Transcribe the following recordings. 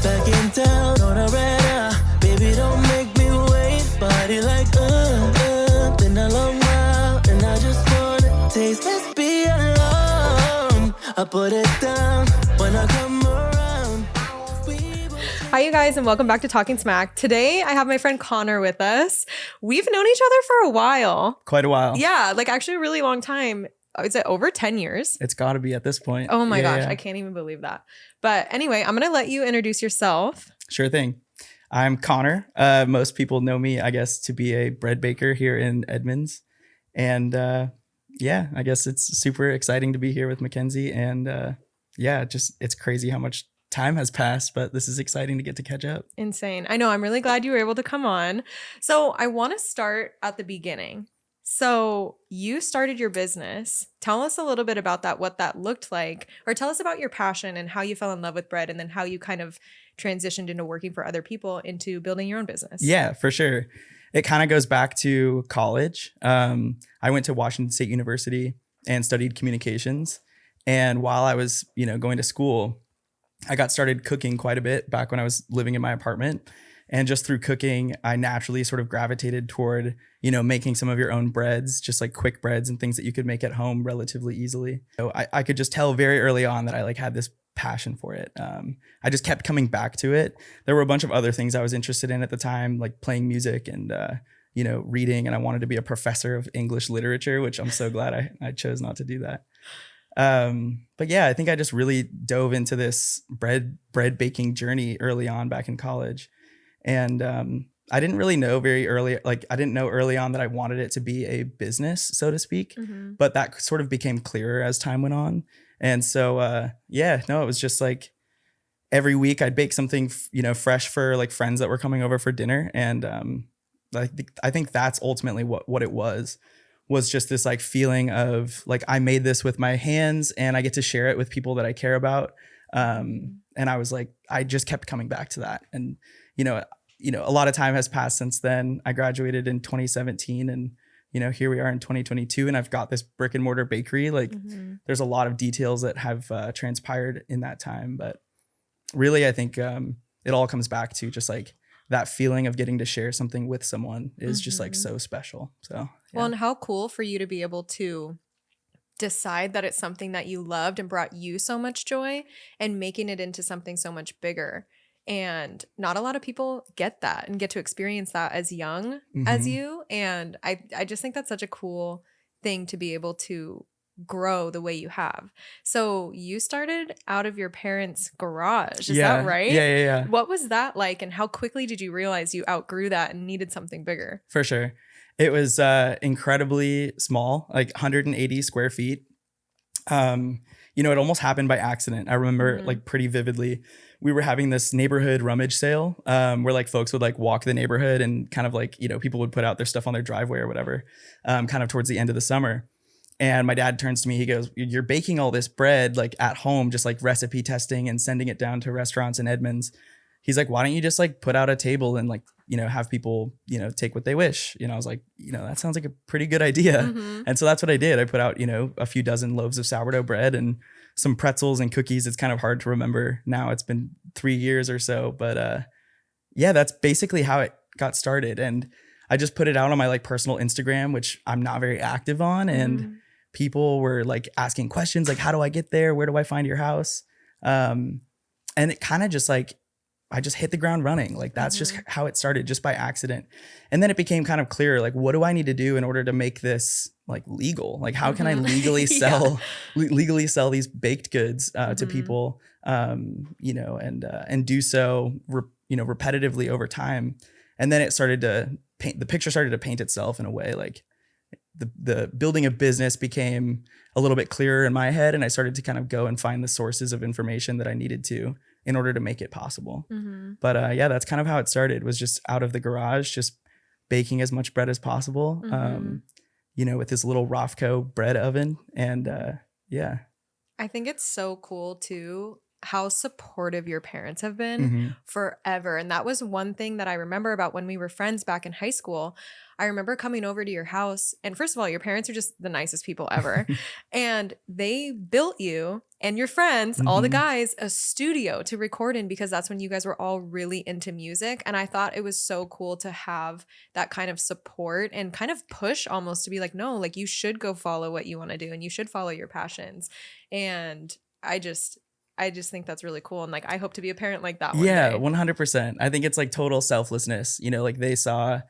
back in town on a red baby, don't make me wait. Body like, been a long while, and I just wanna taste this be alone. I put it down when I come around. Hi, you guys, and welcome back to Talking Smack. Today, I have my friend Conor with us. We've known each other for a while. Quite a while. Yeah, like actually a really long time. Is it over 10 years? It's got to be at this point. Oh my gosh, I can't even believe that. But anyway, I'm going to let you introduce yourself. Sure thing. I'm Conor. Most people know me, I guess, to be a bread baker here in Edmonds. And yeah, I guess it's super exciting to be here with Mackenzie. And yeah, just it's crazy how much time has passed, but this is exciting to get to catch up. Insane. I know. I'm really glad you were able to come on. So I want to start at the beginning. So you started your business. Tell us a little bit about that, what that looked like, or tell us about your passion and how you fell in love with bread and then how you kind of transitioned into working for other people into building your own business. Yeah, for sure. It kind of goes back to college. I went to Washington State University and studied communications. And while I was, going to school, I got started cooking quite a bit back when I was living in my apartment. And just through cooking, I naturally sort of gravitated toward, making some of your own breads, just like quick breads and things that you could make at home relatively easily. So I could just tell very early on that I had this passion for it. I just kept coming back to it. There were a bunch of other things I was interested in at the time, like playing music and, reading. And I wanted to be a professor of English literature, which I'm so glad I chose not to do that. But yeah, I think I just really dove into this bread baking journey early on back in college. And I didn't really know I didn't know early on that I wanted it to be a business, so to speak. Mm-hmm. But that sort of became clearer as time went on. And so, it was just like every week I'd bake something, fresh for like friends that were coming over for dinner. And I think that's ultimately what it was just this like feeling of like I made this with my hands and I get to share it with people that I care about. And I was like, I just kept coming back to that. And a lot of time has passed since then. I graduated in 2017 and, here we are in 2022 and I've got this brick and mortar bakery. Like there's a lot of details that have transpired in that time. But really, I think it all comes back to just like that feeling of getting to share something with someone is just like so special. So, yeah. Well, and how cool for you to be able to decide that it's something that you loved and brought you so much joy and making it into something so much bigger. And not a lot of people get that and get to experience that as young as you. And I just think that's such a cool thing to be able to grow the way you have. So you started out of your parents' garage. Is that right? Yeah. What was that like? And how quickly did you realize you outgrew that and needed something bigger? For sure. It was incredibly small, like 180 square feet. It almost happened by accident. I remember like pretty vividly. We were having this neighborhood rummage sale where like folks would like walk the neighborhood and kind of like, people would put out their stuff on their driveway or whatever, kind of towards the end of the summer. And my dad turns to me, he goes, "You're baking all this bread like at home, just like recipe testing and sending it down to restaurants in Edmonds." He's like, "Why don't you just like put out a table and like, have people, take what they wish?" I was like, that sounds like a pretty good idea. And so that's what I did. I put out, a few dozen loaves of sourdough bread and some pretzels and cookies. It's kind of hard to remember now. It's been 3 years or so, but that's basically how it got started. And I just put it out on my like personal Instagram, which I'm not very active on. And people were like asking questions like, "How do I get there? Where do I find your house?" And it kind of just like, I just hit the ground running. Like that's just how it started, just by accident. And then it became kind of clear, like, what do I need to do in order to make this like legal? Like, how can I legally sell these baked goods to people, and do so, repetitively over time. And then it started to the picture started to paint itself in a way. Like the building a business became a little bit clearer in my head. And I started to kind of go and find the sources of information that I needed to in order to make it possible. But that's kind of how it started, was just out of the garage, just baking as much bread as possible, with this little Rofco bread oven. And I think it's so cool too, how supportive your parents have been Mm-hmm. forever. And that was one thing that I remember about when we were friends back in high school. I remember coming over to your house, and first of all, your parents are just the nicest people ever. And they built you and your friends, all the Mm-hmm. guys, a studio to record in, because that's when you guys were all really into music. And I thought it was so cool to have that kind of support and kind of push almost to be like, no, like you should go follow what you want to do and you should follow your passions. And I just think that's really cool. And like, I hope to be a parent like that one Yeah, day. 100%. I think it's like total selflessness. You know, like they saw,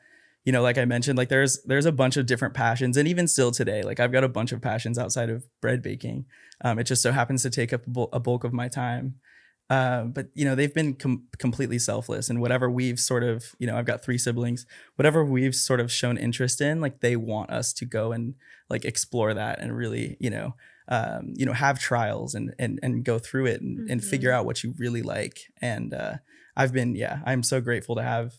you know, like I mentioned, like there's a bunch of different passions, and even still today, like I've got a bunch of passions outside of bread baking. It just so happens to take up a bulk of my time. But you know, they've been completely selfless, and whatever we've sort of, you know, I've got 3 siblings. Whatever we've sort of shown interest in, like they want us to go and like explore that and really, you know, have trials and go through it and figure out what you really like. And I'm so grateful to have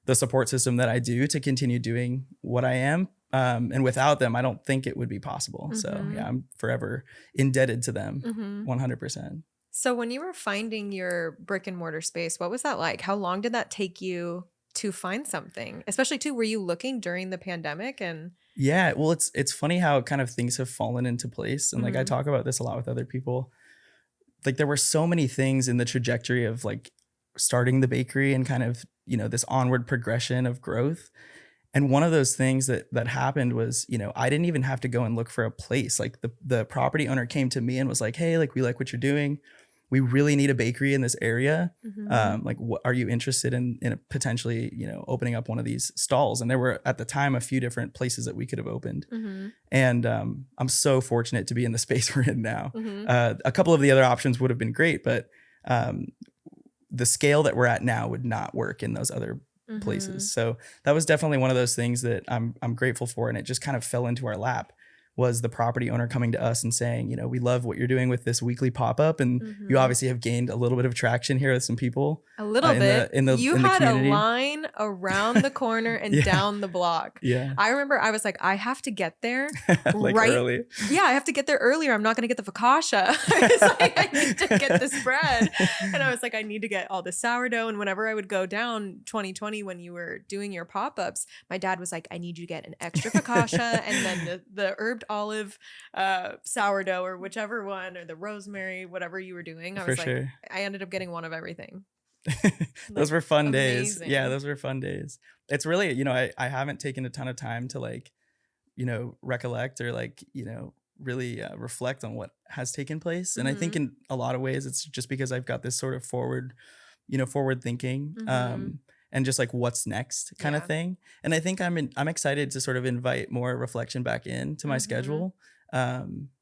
the support system that I do to continue doing what I am. And without them, I don't think it would be possible. So yeah, I'm forever indebted to them, 100%. So when you were finding your brick and mortar space, what was that like? How long did that take you to find something? Especially too, were you looking during the pandemic? And Yeah, well, it's funny how kind of things have fallen into place. And like I talk about this a lot with other people. Like there were so many things in the trajectory of like starting the bakery and kind of, you know, this onward progression of growth. And one of those things that happened was, you know, I didn't even have to go and look for a place. Like the property owner came to me and was like, hey, like we like what you're doing. We really need a bakery in this area. Like, what are you interested in potentially, you know, opening up one of these stalls? And there were at the time a few different places that we could have opened. And I'm so fortunate to be in the space we're in now. A couple of the other options would have been great, but the scale that we're at now would not work in those other places. So that was definitely one of those things that I'm grateful for. And it just kind of fell into our lap, was the property owner coming to us and saying, you know, we love what you're doing with this weekly pop-up. And you obviously have gained a little bit of traction here with some people. a little bit. You in the had community. a line around the corner and down the block. Yeah. I remember I was like, I have to get there Like right. early. Yeah, I have to get there earlier. I'm not going to get the focaccia. I was like, I need to get this bread. And I was like, I need to get all the sourdough. And whenever I would go down 2020 when you were doing your pop-ups, my dad was like, I need you to get an extra focaccia and then the herbed olive sourdough or whichever one, or the rosemary, whatever you were doing. I was like, sure. I ended up getting one of everything. Those were fun days. amazing. Yeah, those were fun days. It's really, you know, I haven't taken a ton of time to like, you know, recollect or like, you know, really reflect on what has taken place. And I think in a lot of ways, it's just because I've got this sort of forward thinking and just like what's next kind of thing. And I think I'm excited to sort of invite more reflection back into my schedule.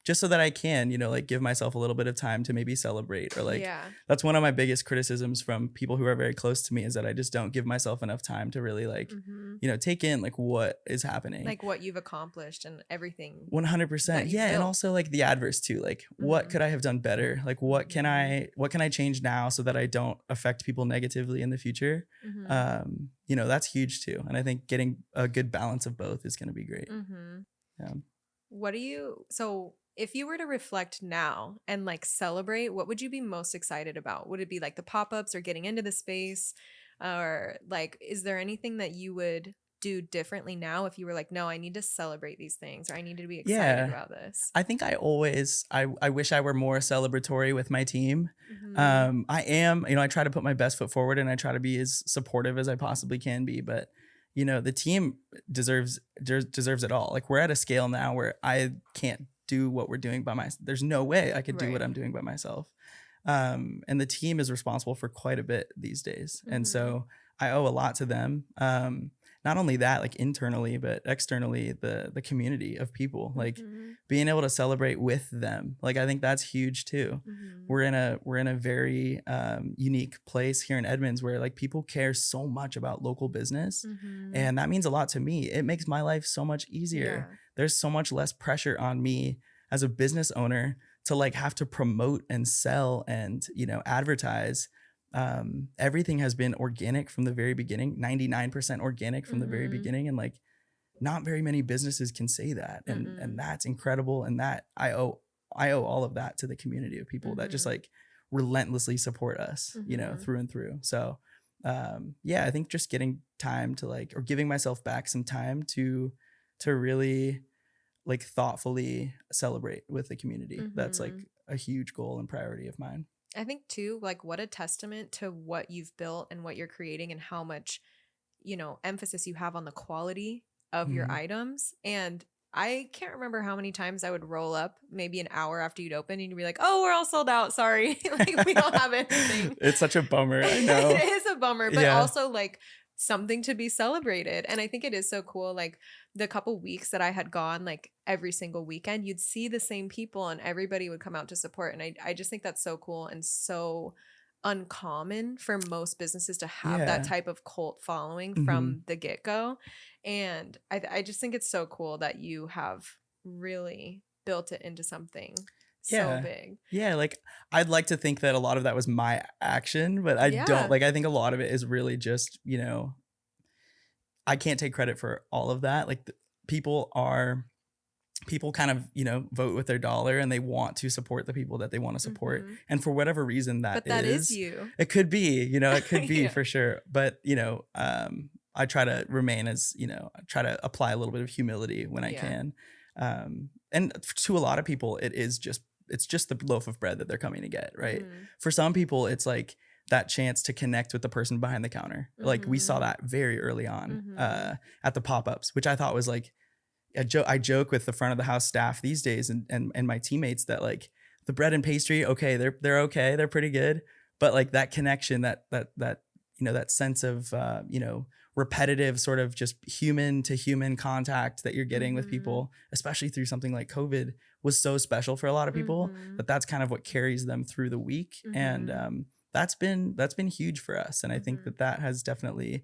Just so that I can, you know, like give myself a little bit of time to maybe celebrate, or like, that's one of my biggest criticisms from people who are very close to me, is that I just don't give myself enough time to really like, you know, take in like what is happening, like what you've accomplished and everything. 100%. Yeah. And also like the adverse too, like what could I have done better? Like what can I change now so that I don't affect people negatively in the future? You know, that's huge too. And I think getting a good balance of both is going to be great. Yeah. So if you were to reflect now and like celebrate, what would you be most excited about? Would it be like the pop-ups or getting into the space? Or like, is there anything that you would do differently now if you were like, no, I need to celebrate these things, or I need to be excited about this? I think I wish I were more celebratory with my team. I am, you know, I try to put my best foot forward and I try to be as supportive as I possibly can be, but you know, the team deserves it all. Like we're at a scale now where I can't do what we're doing by myself. There's no way I could do what I'm doing by myself. And the team is responsible for quite a bit these days. And so I owe a lot to them. Not only that, like internally, but externally, the community of people, like being able to celebrate with them. Like, I think that's huge too. We're in a very unique place here in Edmonds where like people care so much about local business. And that means a lot to me. It makes my life so much easier. Yeah. There's so much less pressure on me as a business owner to like have to promote and sell and, you know, advertise. Everything has been organic from the very beginning, 99% organic from the very beginning. And like, not very many businesses can say that. And that's incredible. And that I owe all of that to the community of people that just like relentlessly support us, you know, through and through. So I think just getting time to like, or giving myself back some time to really like thoughtfully celebrate with the community. That's like a huge goal and priority of mine. I think too, like what a testament to what you've built and what you're creating and how much, you know, emphasis you have on the quality of your items. And I can't remember how many times I would roll up maybe an hour after you'd open and you'd be like, oh, we're all sold out. Sorry. Like we don't have anything. It's such a bummer. I know. It is a bummer, but Yeah. also like something to be celebrated. And I think it is so cool. Like the couple weeks that I had gone, like every single weekend, you'd see the same people and everybody would come out to support. And I just think that's so cool and so uncommon for most businesses to have that type of cult following from the get-go. And I just think it's so cool that you have really built it into something so big. Yeah, like I'd like to think that a lot of that was my action, but I don't. Like I think a lot of it is really just, you know, I can't take credit for all of that. Like people kind of, you know, vote with their dollar and they want to support the people that they want to support. And for whatever reason that is you. It could be, you know, it could be for sure. But, you know, I try to remain as, you know, I try to apply a little bit of humility when I can. And to a lot of people, it's just the loaf of bread that they're coming to get, right? For some people, it's like that chance to connect with the person behind the counter. Like we saw that very early on at the pop-ups, which I thought was like, I joke with the front of the house staff these days and my teammates that like the bread and pastry, okay, they're okay, they're pretty good, but like that connection, that you know, that sense of you know, repetitive sort of just human to human contact that you're getting with people, especially through something like COVID, was so special for a lot of people that's kind of what carries them through the week. And that's been huge for us. And I think that has definitely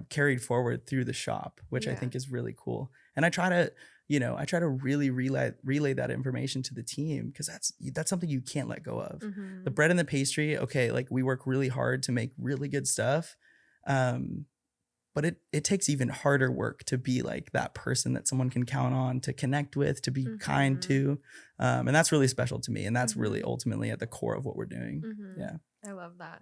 carried forward through the shop, which I think is really cool. And I try to really relay that information to the team, because that's something you can't let go of. The bread and the pastry, okay, like we work really hard to make really good stuff. But it takes even harder work to be like that person that someone can count on, to connect with, to be kind to. And that's really special to me. And that's really ultimately at the core of what we're doing. Yeah. I love that.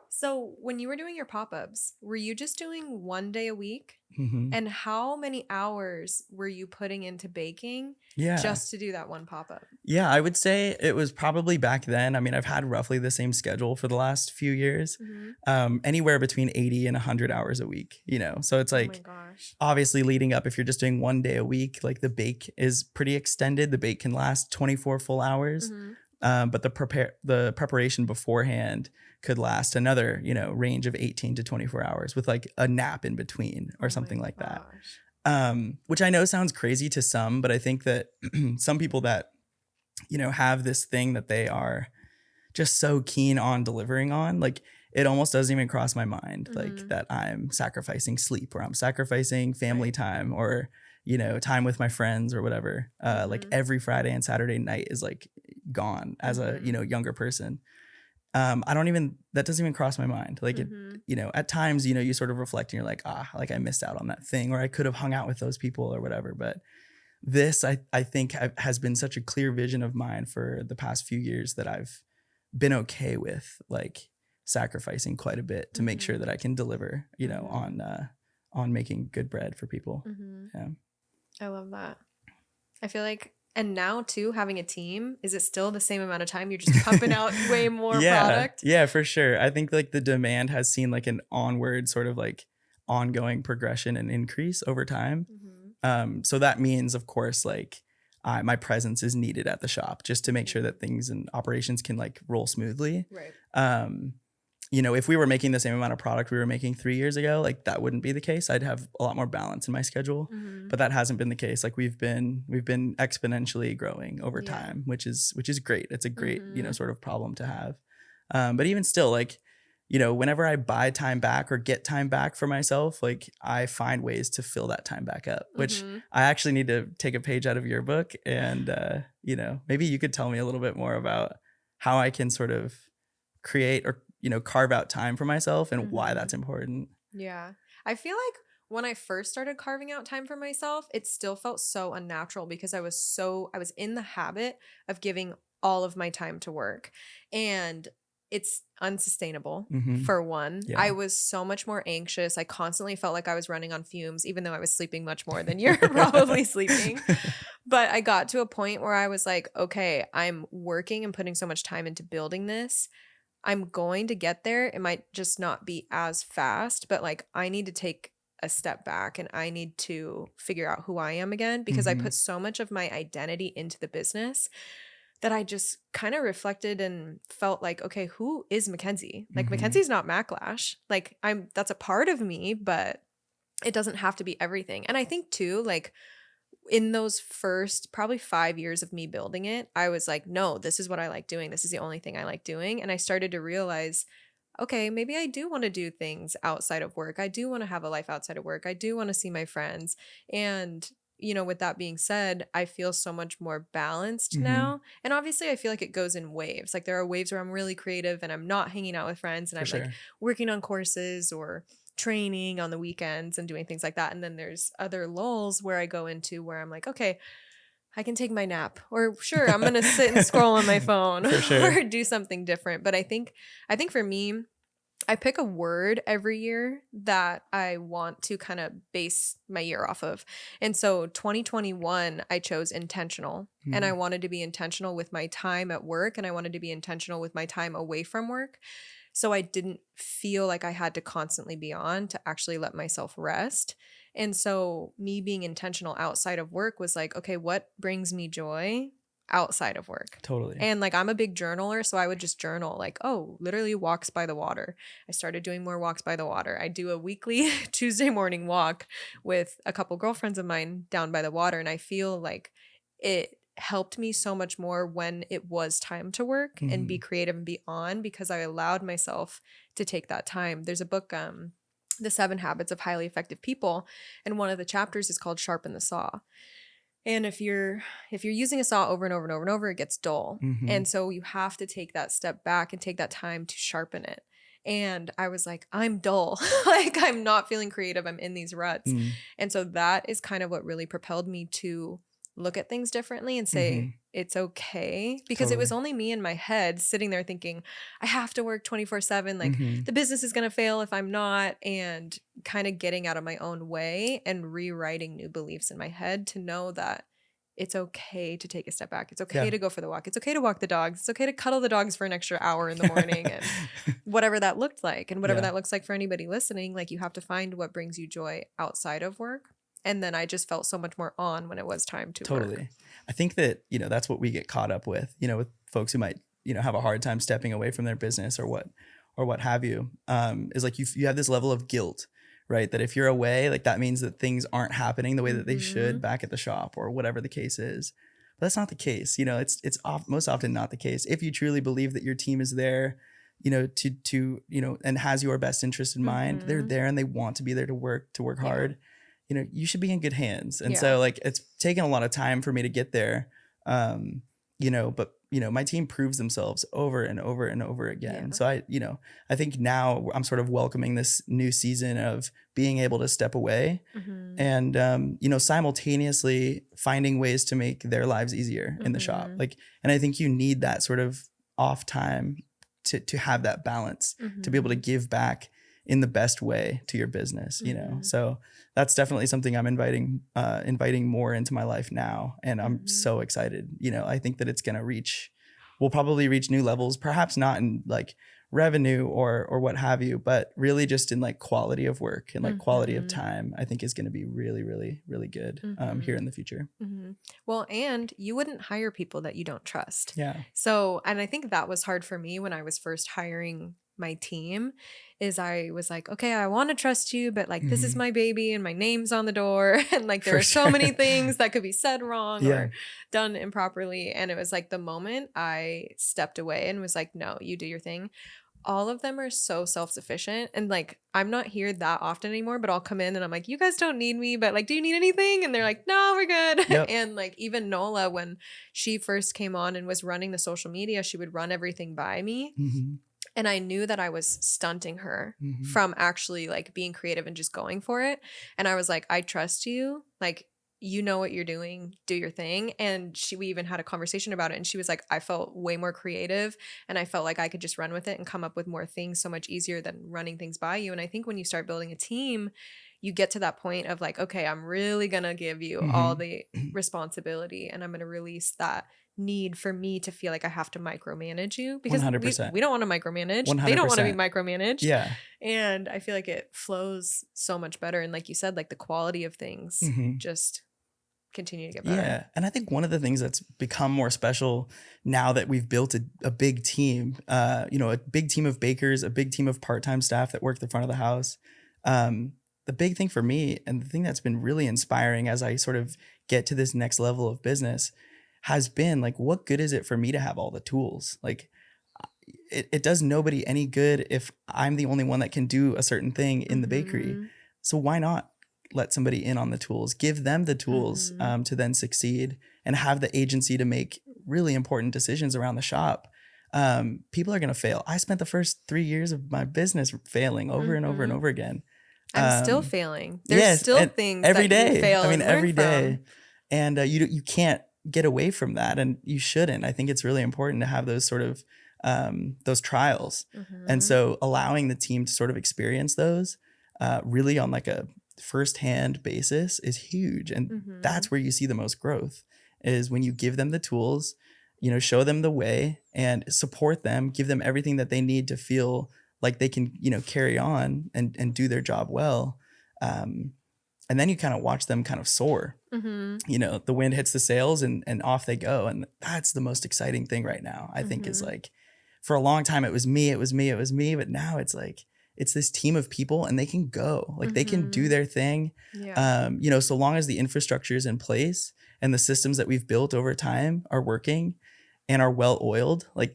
So when you were doing your pop-ups, were you just doing one day a week? And how many hours were you putting into baking just to do that one pop-up? Yeah, I would say it was probably back then. I mean, I've had roughly the same schedule for the last few years, anywhere between 80 and 100 hours a week, you know? So it's like, oh my gosh, obviously leading up, if you're just doing one day a week, like the bake is pretty extended. The bake can last 24 full hours. But the preparation beforehand could last another, you know, range of 18 to 24 hours with like a nap in between or something like that. Which I know sounds crazy to some, but I think that some people that, you know, have this thing that they are just so keen on delivering on, like it almost doesn't even cross my mind, like that I'm sacrificing sleep or I'm sacrificing family time or, you know, time with my friends or whatever. Like every Friday and Saturday night is like gone as a, you know, younger person. That doesn't even cross my mind. Like it, you know, at times, you know, you sort of reflect and you're like, like I missed out on that thing, or I could have hung out with those people or whatever. But this, I think has been such a clear vision of mine for the past few years that I've been okay with like sacrificing quite a bit to make sure that I can deliver, you know, on making good bread for people. Yeah. I love that. I feel like, and now too, having a team, is it still the same amount of time? You're just pumping out way more product? Yeah, for sure. I think like the demand has seen like an onward sort of like ongoing progression and increase over time. So that means, of course, like my presence is needed at the shop just to make sure that things and operations can like roll smoothly. Right. You know, if we were making the same amount of product we were making 3 years ago, like that wouldn't be the case. I'd have a lot more balance in my schedule, but that hasn't been the case. Like we've been exponentially growing over time, which is great. It's a great, you know, sort of problem to have. But even still, like, you know, whenever I buy time back or get time back for myself, like I find ways to fill that time back up, which I actually need to take a page out of your book. And, you know, maybe you could tell me a little bit more about how I can sort of create or, you know, carve out time for myself and why that's important. Yeah. I feel like when I first started carving out time for myself, it still felt so unnatural because I was in the habit of giving all of my time to work. And it's unsustainable Mhm. for one. Yeah. I was so much more anxious. I constantly felt like I was running on fumes, even though I was sleeping much more than you're probably sleeping. But I got to a point where I was like, okay, I'm working and putting so much time into building this. I'm going to get there. It might just not be as fast, but like I need to take a step back and I need to figure out who I am again, because I Mhm. put so much of my identity into the business that I just kind of reflected and felt like, okay, who is Mackenzie? Like Mhm. Mackenzie's not Macklash. Like that's a part of me, but it doesn't have to be everything. And I think too, like in those first probably 5 years of me building it, I was like, no, this is what I like doing. This is the only thing I like doing. And I started to realize, okay, maybe I do want to do things outside of work. I do want to have a life outside of work. I do want to see my friends. And, with that being said, I feel so much more balanced Mhm. now. And obviously, I feel like it goes in waves. Like there are waves where I'm really creative and I'm not hanging out with friends and For I'm like sure. working on courses or training on the weekends and doing things like that. And then there's other lulls where I go into where I'm like, okay, I can take my nap, or sure, I'm gonna sit and scroll on my phone For sure. or do something different. But I think for me, I pick a word every year that I want to kind of base my year off of. And so 2021, I chose intentional. And I Mhm. wanted to be intentional with my time at work, and I wanted to be intentional with my time away from work. So I didn't feel like I had to constantly be on to actually let myself rest. And so me being intentional outside of work was like, okay, what brings me joy outside of work? Totally. And like I'm a big journaler, so I would just journal like, oh, literally walks by the water. I started doing more walks by the water. I do a weekly Tuesday morning walk with a couple girlfriends of mine down by the water, and I feel like it helped me so much more when it was time to work and be Mhm. creative and be on, because I allowed myself to take that time. There's a book, The 7 Habits of Highly Effective People, and one of the chapters is called Sharpen the Saw. And if you're using a saw over and over and over and over, it gets dull. Mhm. And so you have to take that step back and take that time to sharpen it. And I was like, I'm dull. Like I'm not feeling creative. I'm in these ruts. Mm. And so that is kind of what really propelled me to look at things differently and say, Mhm. it's okay. Because it was Totally. only me in my head sitting there thinking, I have to work 24/7. Like Mhm. the business is going to fail if I'm not. And kind of getting out of my own way and rewriting new beliefs in my head to know that it's okay to take a step back. It's okay Yeah. to go for the walk. It's okay to walk the dogs. It's okay to cuddle the dogs for an extra hour in the morning, and whatever that looked like. And whatever Yeah. that looks like for anybody listening, like you have to find what brings you joy outside of work. And then I just felt so much more on when it was time to work. Totally. I think that, that's what we get caught up with, with folks who might, have a hard time stepping away from their business or what have you, is like you have this level of guilt, right? That if you're away, like that means that things aren't happening the way that they should Mhm. back at the shop or whatever the case is. But that's not the case. Most often not the case. If you truly believe that your team is there, to and has your best interest in mind, they're Mhm. there and they want to be there to work Yeah. hard. You should be in good hands. And Yeah. so like it's taken a lot of time for me to get there. But my team proves themselves over and over and over again. Yeah. So I think now I'm sort of welcoming this new season of being able to step away Mhm. and simultaneously finding ways to make their lives easier in the shop. Mhm. Like, and I think you need that sort of off time to have that balance, to be able to Mhm. give back in the best way to your business, Mhm. So that's definitely something I'm inviting more into my life now. And I'm Mhm. so excited. I think that we'll probably reach new levels, perhaps not in like revenue or what have you, but really just in like quality of work and like quality of Mhm. time, I think is going to be really, really, really good here Mhm. in the future. Mhm. Well, and you wouldn't hire people that you don't trust. Yeah. So, and I think that was hard for me when I was first hiring my team, is I was like, okay, I want to trust you, but like this is Mhm. my baby and my name's on the door. And like there For are so many sure. things that could be said wrong Yeah. or done improperly. And it was like the moment I stepped away and was like, no, you do your thing, all of them are so self-sufficient. And like I'm not here that often anymore, but I'll come in and I'm like, you guys don't need me, but like, do you need anything? And they're like, no, we're good. Yep. And like even Nola, when she first came on and was running the social media, she would run everything by me. Mhm. And I knew that I was stunting her Mhm. from actually like being creative and just going for it. And I was like, I trust you. Like you know what you're doing, do your thing. And we even had a conversation about it. And she was like, I felt way more creative and I felt like I could just run with it and come up with more things so much easier than running things by you. And I think when you start building a team, you get to that point of like, okay, I'm really going to give you all the responsibility and I'm going to release that need for me to feel like I have to micromanage you because 100%. we don't want to micromanage. 100%. They don't want to be micromanaged. Yeah. And I feel like it flows so much better. And like you said, like the quality of things just continue to get better. Yeah. And I think one of the things that's become more special now that we've built a big team, a big team of bakers, a big team of part-time staff that work the front of the house. The big thing for me and the thing that's been really inspiring as I sort of get to this next level of business has been like, what good is it for me to have all the tools? Like it does nobody any good if I'm the only one that can do a certain thing in the bakery. So why not let somebody in on the tools, give them the tools to then succeed and have the agency to make really important decisions around the shop. People are going to fail. I spent the first 3 years of my business failing over and over and over again. I'm still failing. There's still things every that day. you fail and every learn day. from. And you can't get away from that, and you shouldn't. I think it's really important to have those sort of those trials, and so allowing the team to sort of experience those really on like a firsthand basis is huge, and that's where you see the most growth. Is when you give them the tools, show them the way, and support them, give them everything that they need to feel like they can, carry on and do their job well. And then you kind of watch them kind of soar. The wind hits the sails and off they go. And that's the most exciting thing right now, I think, is like, for a long time, it was me. But now it's like, it's this team of people and they can go, like they can do their thing. Yeah. So long as the infrastructure is in place and the systems that we've built over time are working and are well oiled, like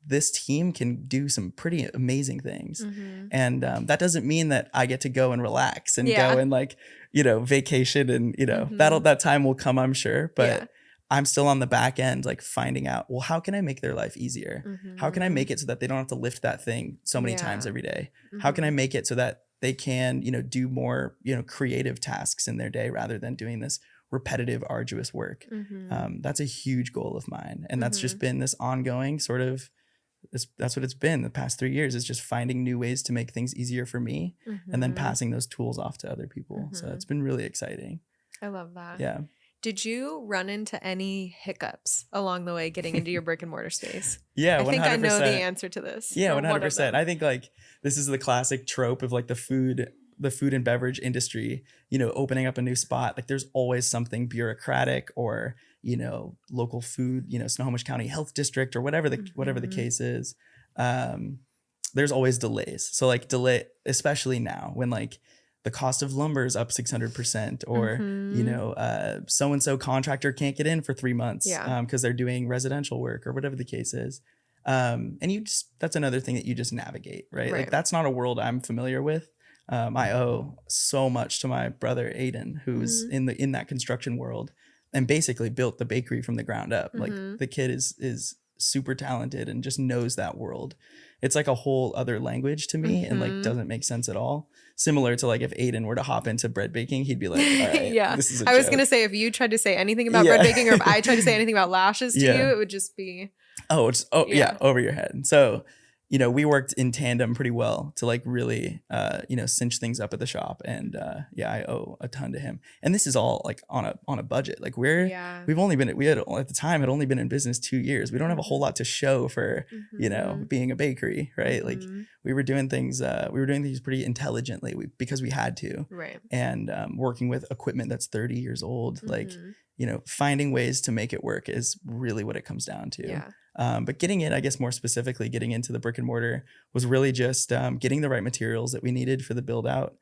this team can do some pretty amazing things. And that doesn't mean that I get to go and relax and go and like, vacation and, that time will come, I'm sure. But I'm still on the back end, like finding out, well, how can I make their life easier? How can I make it so that they don't have to lift that thing so many times every day? How can I make it so that they can, do more, creative tasks in their day rather than doing this repetitive, arduous work? That's a huge goal of mine. And that's just been this ongoing sort of, that's what it's been the past 3 years, is just finding new ways to make things easier for me and then passing those tools off to other people. So it's been really exciting. I love that. Yeah. Did you run into any hiccups along the way getting into your brick and mortar space? Yeah, I 100%. think I know the answer to this. Yeah, 100%. I think like this is the classic trope of like the food and beverage industry, opening up a new spot. Like there's always something bureaucratic or, local food, Snohomish County Health District or whatever the case is. There's always delays. So like especially now when like the cost of lumber is up 600% or, so-and-so contractor can't get in for 3 months because they're doing residential work or whatever the case is. And that's another thing that you just navigate, right? Like that's not a world I'm familiar with. I owe so much to my brother, Aiden, who's in that construction world and basically built the bakery from the ground up. Like the kid is super talented and just knows that world. It's like a whole other language to me and like doesn't make sense at all. Similar to like if Aiden were to hop into bread baking, he'd be like, all right, this is a I was joke. going to say, if you tried to say anything about bread baking or if I tried to say anything about lashes to you, it would just be. Over your head. So, we worked in tandem pretty well to like really, cinch things up at the shop. And I owe a ton to him. And this is all like on a budget. Like we had at the time had only been in business 2 years. We don't have a whole lot to show for, being a bakery, right? Like we were doing things pretty intelligently because we had to. Right. And working with equipment that's 30 years old, like, finding ways to make it work is really what it comes down to. Yeah. But getting more specifically, getting into the brick and mortar was really just getting the right materials that we needed for the build out,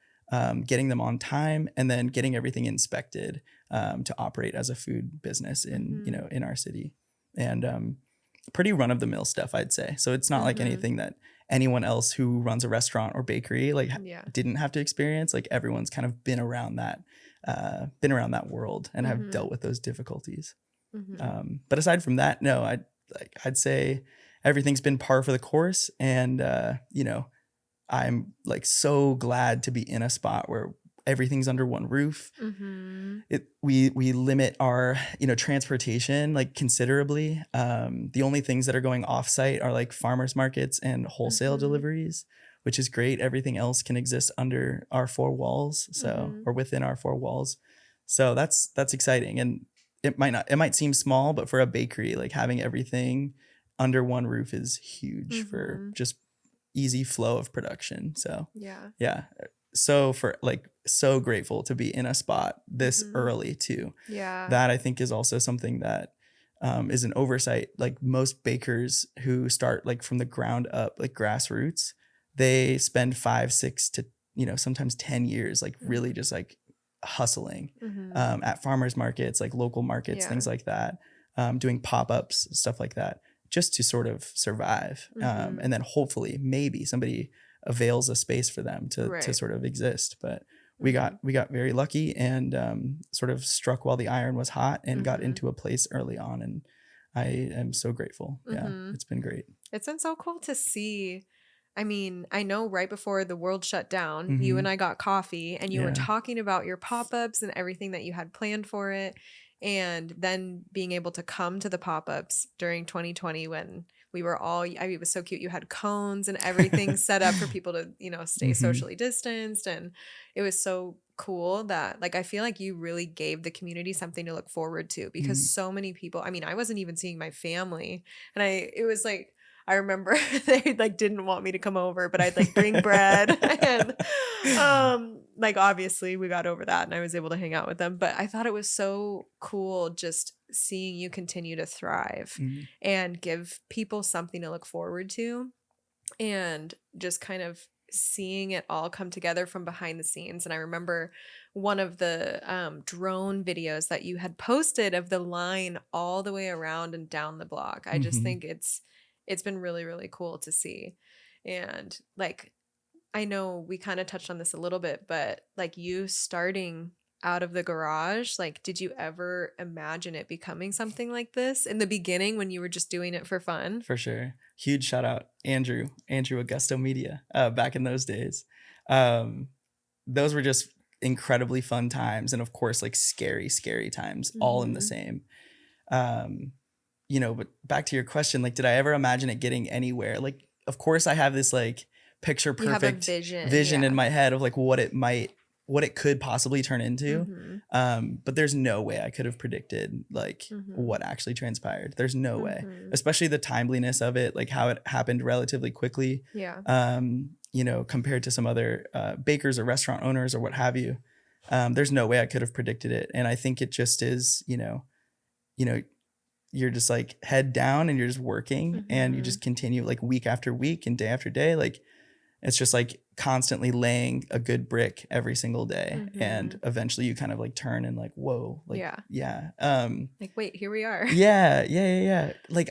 getting them on time, and then getting everything inspected to operate as a food business in our city. And pretty run of the mill stuff, I'd say. So it's not like anything that anyone else who runs a restaurant or bakery didn't have to experience. Like everyone's kind of been around that world and have dealt with those difficulties. But aside from that, no, I'd say everything's been par for the course. And, I'm like so glad to be in a spot where everything's under one roof. Mm-hmm. We limit our, transportation like considerably. The only things that are going off-site are like farmers markets and wholesale Mm-hmm. deliveries, which is great. Everything else can exist under our four walls, Mm-hmm. or within our four walls. So that's exciting. And it might seem small, but for a bakery, like having everything under one roof is huge for Mm-hmm. just easy flow of production. So Yeah. yeah. So so grateful to be in a spot this Mhm. early too. Yeah. That I think is also something that is an oversight. Like most bakers who start like from the ground up, like grassroots, they spend 5, 6 to sometimes 10 years, like really just like hustling Mm-hmm. at farmers markets, like local markets, Yeah. things like that, doing pop-ups, stuff like that, just to sort of survive. Mhm. And then hopefully maybe somebody avails a space for them to Right. sort of exist. But we got very lucky and sort of struck while the iron was hot and got Mhm. into a place early on. And I am so grateful. Yeah, Mhm. it's been great. It's been so cool to see. I mean, I know right before the world shut down, you Mhm. and I got coffee and you were Yeah. talking about your pop-ups and everything that you had planned for it. And then being able to come to the pop-ups during 2020 when we were all, I mean, it was so cute. You had cones and everything set up for people to, stay Mhm. socially distanced. And it was so cool that, like, I feel like you really gave the community something to look forward to because Mhm. so many people, I mean, I wasn't even seeing my family. And it was like, I remember they like didn't want me to come over, but I'd like bring bread and like obviously we got over that and I was able to hang out with them. But I thought it was so cool just seeing you continue to thrive Mhm. and give people something to look forward to and just kind of seeing it all come together from behind the scenes. And I remember one of the drone videos that you had posted of the line all the way around and down the block. I just Mhm. think it's been really, really cool to see. And like, I know we kind of touched on this a little bit, but like you starting out of the garage, like, did you ever imagine it becoming something like this in the beginning when you were just doing it for fun? For sure. Huge shout out, Andrew Augusto Media, back in those days. Those were just incredibly fun times. And of course, like scary, scary times all in the Mhm. same. But back to your question, like, did I ever imagine it getting anywhere? Like, of course I have this like picture You have a perfect vision, in yeah. my head of like what it could possibly turn into. Mhm. But there's no way I could have predicted like Mhm. what actually transpired. There's no way, Mhm. especially the timeliness of it, like how it happened relatively quickly, Yeah. compared to some other bakers or restaurant owners or what have you. There's no way I could have predicted it. And I think it just is, you're just like head down and you're just working and you Mhm. just continue like week after week and day after day. Like it's just like constantly laying a good brick every single day. And Mhm. eventually you kind of like turn and like, whoa, like, Yeah. yeah. Like, wait, here we are. Yeah. Like,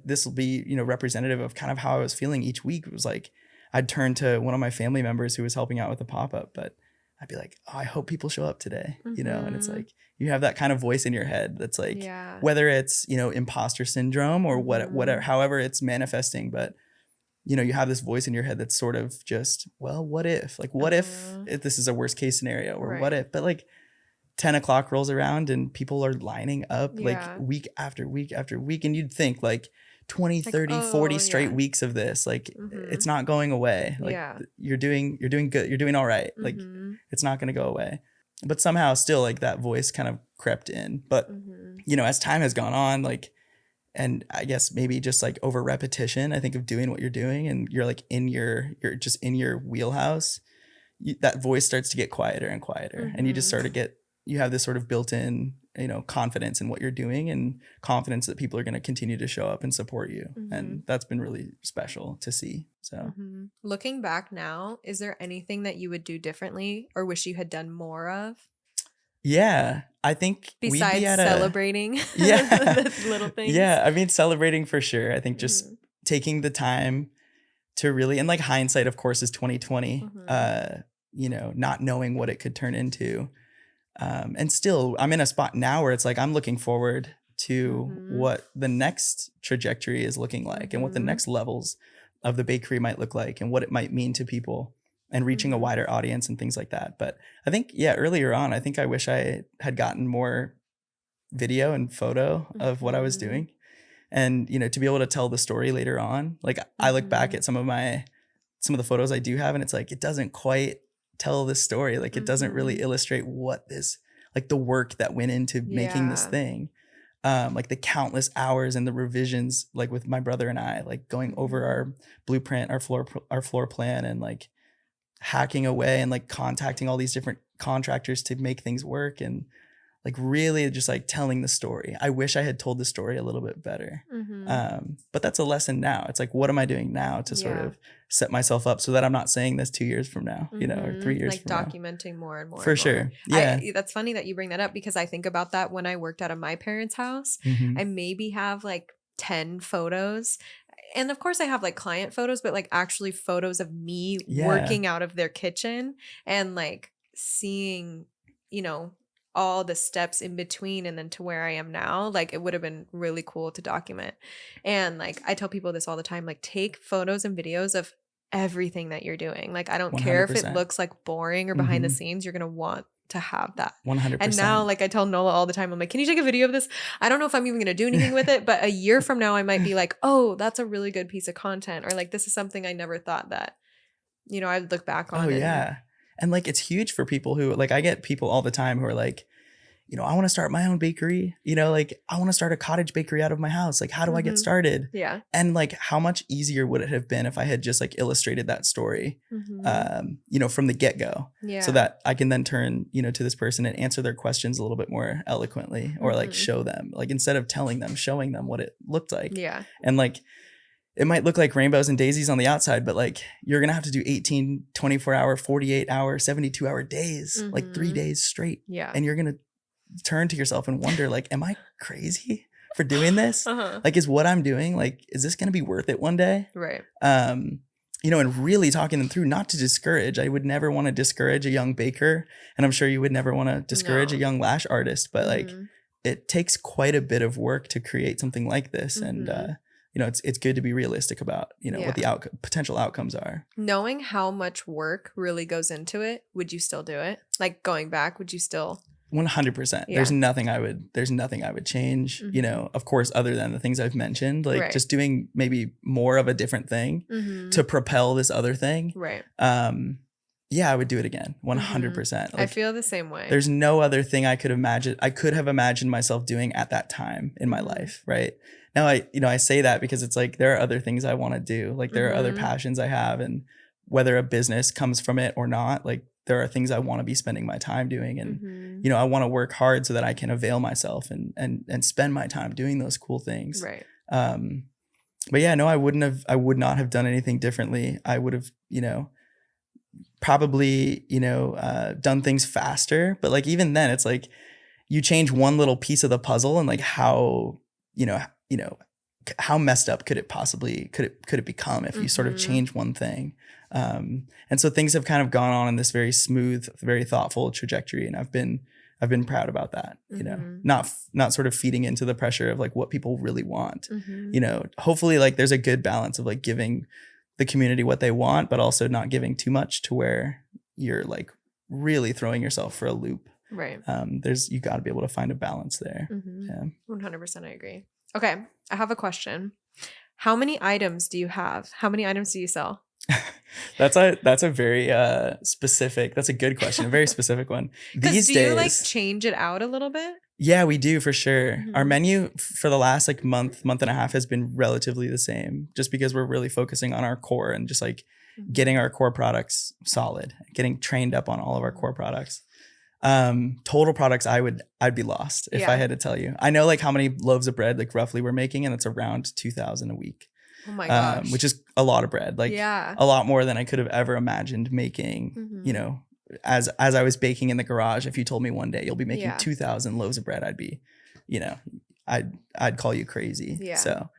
this will be, representative of kind of how I was feeling each week. It was like, I'd turn to one of my family members who was helping out with the pop-up, but I'd be like, oh, I hope people show up today, and it's Mhm. like, you have that kind of voice in your head that's like, Yeah. whether it's, imposter syndrome or whatever, Mhm. however it's manifesting, but you have this voice in your head that's sort of just, well, what if, like, what if this is a worst case scenario, or what Right. if, but like 10 o'clock rolls around and people are lining up like Yeah. week after week after week. And you'd think like 20, Like, 30, 40 oh, straight yeah. weeks of this, like Mhm. it's not going away. Like Yeah. you're doing good. You're doing all right. Like Mhm. it's not going to go away. But somehow still like that voice kind of crept in. But, Mhm. as time has gone on, like, and I guess maybe just like over repetition, I think of doing what you're doing and you're like you're just in your wheelhouse, that voice starts to get quieter and quieter. And you just Mhm. sort of you have this sort of built-in, confidence in what you're doing and confidence that people are going to continue to show up and support you. Mhm. And that's been really special to see. So, Mhm. Looking back now, is there anything that you would do differently or wish you had done more of yeah, I think we'd be besides at celebrating yeah, the little things? yeah. I mean, celebrating for sure. I think just Mhm. taking the time to really, and like hindsight, of course, is 2020, Mhm. not knowing what it could turn into. And still, I'm in a spot now where it's like I'm looking forward to Mhm. what the next trajectory is looking like and what the Mhm. next levels of the bakery might look like and what it might mean to people. and reaching a wider audience and things like that. But I think, earlier on, I think I wish I had gotten more video and photo of what I was doing. And, to be able to tell the story later on, like I look back at some of the photos I do have, and it's like, it doesn't quite tell this story. Like it doesn't really illustrate what this, like the work that went into making this thing. Like the countless hours and the revisions, like with my brother and I, like going over our blueprint, our floor plan, and like hacking away and like contacting all these different contractors to make things work, and like really just like telling the story. I wish I had told the story a little bit better. But that's a lesson now. It's like, what am I doing now to sort of set myself up so that I'm not saying this 2 years from now, or 3 years like from now. documenting more and more. For sure. More. Yeah. That's funny that you bring that up, because I think about that when I worked out of my parents' house. I maybe have like 10 photos. And of course I have like client photos, but like actually photos of me working out of their kitchen and like seeing, all the steps in between and then to where I am now. Like it would have been really cool to document. And like I tell people this all the time, like take photos and videos of everything that you're doing. Like I don't care if it 100%. looks like boring or behind the scenes, you're going to want to have that. 100%. And now like I tell Nola all the time, I'm like, can you take a video of this? I don't know if I'm even going to do anything with it, but a year from now I might be like, oh, that's a really good piece of content, or like this is something I never thought that, I'd look back on. Oh yeah. And like it's huge for people who, like, I get people all the time who are like, I want to start my own bakery, like I want to start a cottage bakery out of my house. Like, how do I get started? Yeah. And like, how much easier would it have been if I had just like illustrated that story, from the get-go, so that I can then turn, to this person and answer their questions a little bit more eloquently, or like show them, like instead of telling them, showing them what it looked like. Yeah. And like, it might look like rainbows and daisies on the outside, but like you're going to have to do 18, 24 hour, 48 hour, 72 hour days, like 3 days straight. Yeah. And you're going to turn to yourself and wonder, like, am I crazy for doing this? Like, is what I'm doing, like, is this going to be worth it one day? Right. And really talking them through, not to discourage. I would never want to discourage a young baker. And I'm sure you would never want to discourage a young lash artist, but like it takes quite a bit of work to create something like this. And, it's good to be realistic about, what the potential outcomes are. Knowing how much work really goes into it, would you still do it? Like going back, would you still? 100%. Yeah. There's nothing I would change, of course, other than the things I've mentioned, like just doing maybe more of a different thing to propel this other thing. Right. I would do it again. 100%. Like, I feel the same way. There's no other thing I could have imagined myself doing at that time in my life. Right. Now I say that because it's like, there are other things I want to do. Like there are other passions I have, and whether a business comes from it or not, like there are things I want to be spending my time doing. And, I want to work hard so that I can avail myself and spend my time doing those cool things. Right. But yeah, no, I would not have done anything differently. I would have, probably, done things faster. But like, even then it's like you change one little piece of the puzzle, and like how messed up could it become if you sort of change one thing. And so things have kind of gone on in this very smooth, very thoughtful trajectory. And I've been proud about that, not sort of feeding into the pressure of like what people really want. Hopefully like there's a good balance of like giving the community what they want, but also not giving too much to where you're like really throwing yourself for a loop. Right. You got to be able to find a balance there. 100%. I agree. Okay. I have a question. How many items do you have? How many items do you sell? That's a very specific, that's a good question. A very specific one. These do days, you like change it out a little bit? Yeah, we do for sure. Our menu for the last like month and a half has been relatively the same, just because we're really focusing on our core and just like getting our core products solid, getting trained up on all of our core products. Total products, I'd be lost if I had to tell you. I know like how many loaves of bread like roughly we're making, and it's around 2,000 a week. Oh my gosh. Which is a lot of bread, like a lot more than I could have ever imagined making. As I was baking in the garage, if you told me one day you'll be making 2,000 loaves of bread, I'd be, I'd call you crazy. Yeah. So,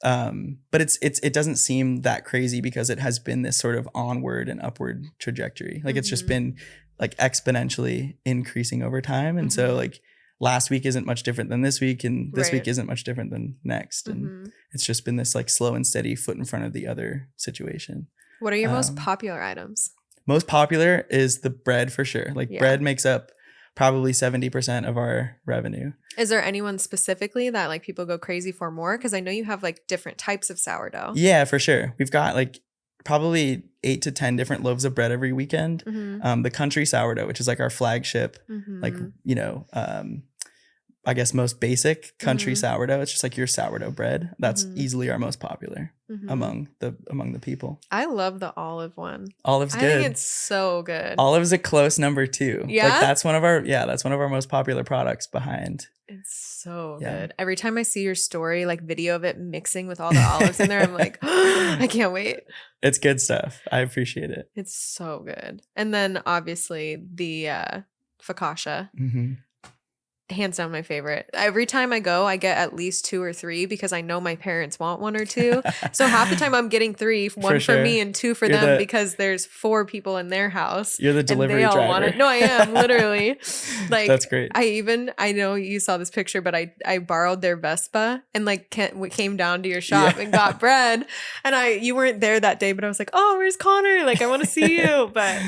but it doesn't seem that crazy because it has been this sort of onward and upward trajectory. Like it's just been like exponentially increasing over time. And so like last week isn't much different than this week, and this week isn't much different than next. And it's just been this like slow and steady foot in front of the other situation. What are your most popular items? Most popular is the bread for sure. Like bread makes up probably 70% of our revenue. Is there anyone specifically that like people go crazy for more? Because I know you have like different types of sourdough. Yeah, for sure. We've got like probably 8 to 10 different loaves of bread every weekend. The country sourdough, which is like our flagship, like, you know, I guess most basic country sourdough. It's just like your sourdough bread. That's easily our most popular among the people. I love the olive one. Olive's good. I think it's so good. Olive's a close number 2. Yeah, like that's one of our most popular products behind. It's so good. Every time I see your story, like video of it mixing with all the olives in there, I'm like, I can't wait. It's good stuff. I appreciate it. It's so good. And then obviously the focaccia. Hands down my favorite. Every time I go, I get at least 2 or 3 because I know my parents want 1 or 2. So half the time I'm getting 3, 1 for me and 2 for them because there's 4 people in their house. You're the delivery and they all driver. Want it. No, I am literally. Like that's great. I know you saw this picture, but I borrowed their Vespa and like came down to your shop and got bread. And you weren't there that day, but I was like, oh, where's Conor? Like I want to see you, but.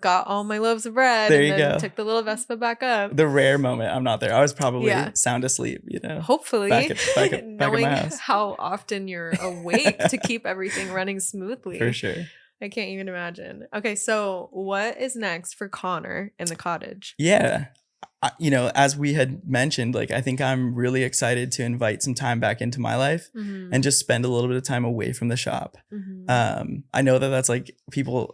Got all my loaves of bread there and then go. Took the little Vespa back up. The rare moment I'm not there. I was probably sound asleep, you know. Hopefully. Back at knowing my house. how often you're awake to keep everything running smoothly. For sure. I can't even imagine. Okay, so what is next for Conor in the cottage? Yeah. You know, as we had mentioned, like I think I'm really excited to invite some time back into my life and just spend a little bit of time away from the shop. I know that that's like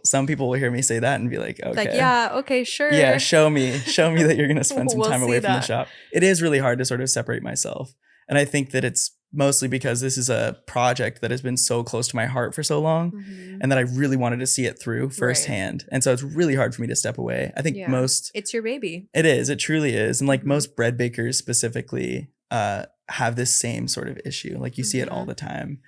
some people will hear me say that and be like, okay, like, yeah, okay, sure. Yeah, show me that you're going to spend some time away from the shop. It is really hard to sort of separate myself. And I think that it's mostly because this is a project that has been so close to my heart for so long and that I really wanted to see it through firsthand. And so it's really hard for me to step away. I think it's your baby. It is. It truly is. And like most bread bakers specifically have this same sort of issue. Like you see it all the time.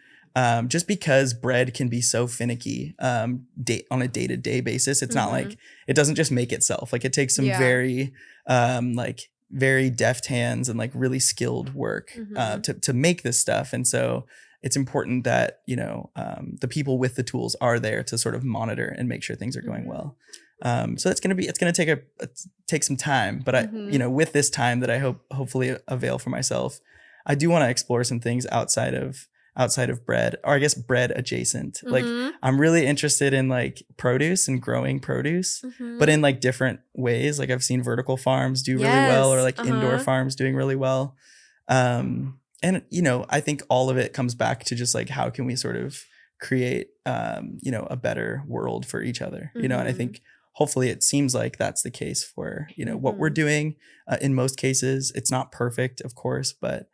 Just because bread can be so finicky on a day-to-day basis. It's not like it doesn't just make itself. Like it takes some very deft hands and like really skilled work to make this stuff. And so it's important that, you know, the people with the tools are there to sort of monitor and make sure things are going well. So it's going to take some time, but you know, with this time that I hopefully avail for myself, I do want to explore some things outside of bread, or I guess bread adjacent. Like I'm really interested in like produce and growing produce, but in like different ways. Like I've seen vertical farms do really well, or like indoor farms doing really well. And you know, I think all of it comes back to just like, how can we sort of create, you know, a better world for each other, you know? And I think hopefully it seems like that's the case for, you know, what we're doing. In most cases, it's not perfect, of course, but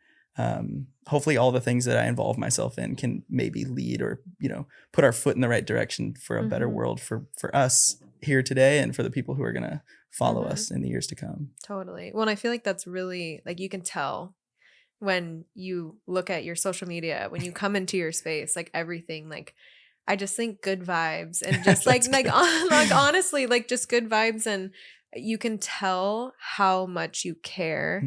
hopefully all the things that I involve myself in can maybe lead or, you know, put our foot in the right direction for a better world for us here today and for the people who are going to follow us in the years to come. Totally. Well, and I feel like that's really like, you can tell when you look at your social media, when you come into your space, like everything, like I just think good vibes and just like honestly, like just good vibes. And you can tell how much you care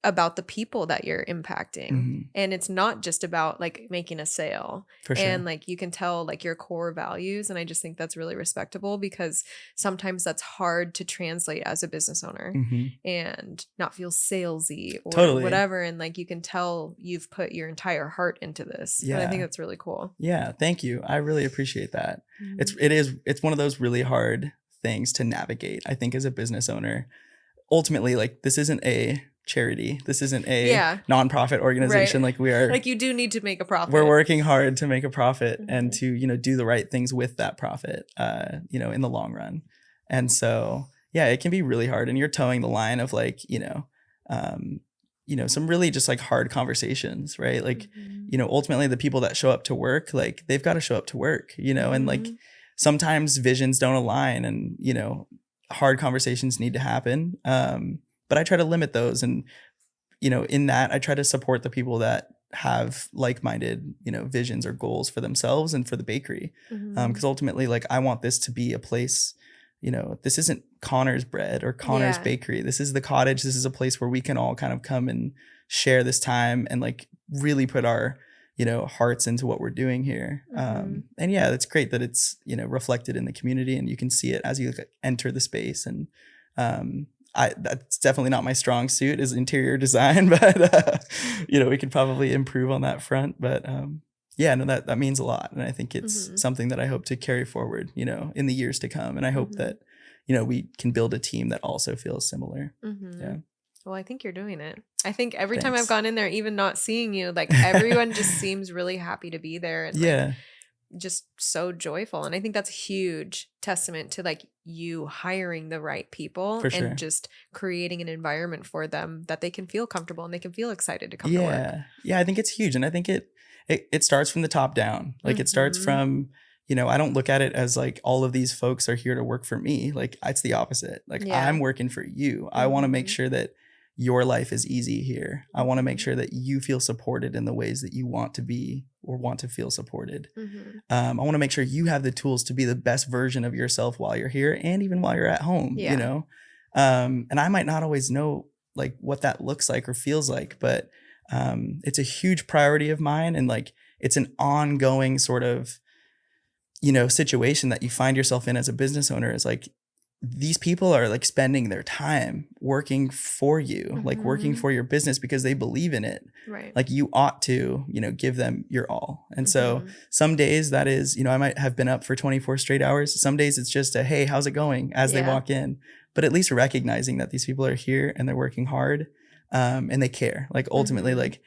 about the people that you're impacting. And it's not just about like making a sale. For sure. And like you can tell like your core values. And I just think that's really respectable, because sometimes that's hard to translate as a business owner and not feel salesy or whatever. And like you can tell you've put your entire heart into this. Yeah. And I think that's really cool. Yeah. Thank you. I really appreciate that. It's one of those really hard things to navigate, I think, as a business owner. Ultimately, like this isn't a charity. This isn't a nonprofit organization. Like we are, like you do need to make a profit. We're working hard to make a profit and to, you know, do the right things with that profit, you know, in the long run. And so, yeah, it can be really hard. And you're towing the line of like, you know, some really just like hard conversations, right? Like, you know, ultimately the people that show up to work, like they've got to show up to work, you know, and like sometimes visions don't align and, you know, hard conversations need to happen. But I try to limit those. And, you know, in that, I try to support the people that have like-minded, you know, visions or goals for themselves and for the bakery. Because ultimately, like, I want this to be a place, you know, this isn't Conor's bread or Conor's bakery. This is the cottage. This is a place where we can all kind of come and share this time and like really put our, hearts into what we're doing here. And yeah, it's great that it's, reflected in the community, and you can see it as you enter the space. And that's definitely not my strong suit, is interior design, but we could probably improve on that front. But yeah, no, that means a lot. And I think it's something that I hope to carry forward, in the years to come. And I hope that, we can build a team that also feels similar. Yeah. Well, I think you're doing it. I think every time Thanks. I've gone in there, even not seeing you, like everyone just seems really happy to be there, and like, just so joyful. And I think that's a huge testament to like you hiring the right people and just creating an environment for them that they can feel comfortable and they can feel excited to come to work. Yeah, I think it's huge. And I think it starts from the top down. Like it starts from, I don't look at it as like all of these folks are here to work for me. Like it's the opposite. Like I'm working for you. I want to make sure that your life is easy here. I want to make sure that you feel supported in the ways that you want to be or want to feel supported. I want to make sure you have the tools to be the best version of yourself while you're here and even while you're at home, and I might not always know like what that looks like or feels like, but it's a huge priority of mine. And like, it's an ongoing sort of, situation that you find yourself in as a business owner, is like, these people are like spending their time working for you, like working for your business because they believe in it. Right. Like you ought to, give them your all. And so some days that is, I might have been up for 24 straight hours. Some days it's just a, hey, how's it going as they walk in, but at least recognizing that these people are here and they're working hard, and they care. Like ultimately, like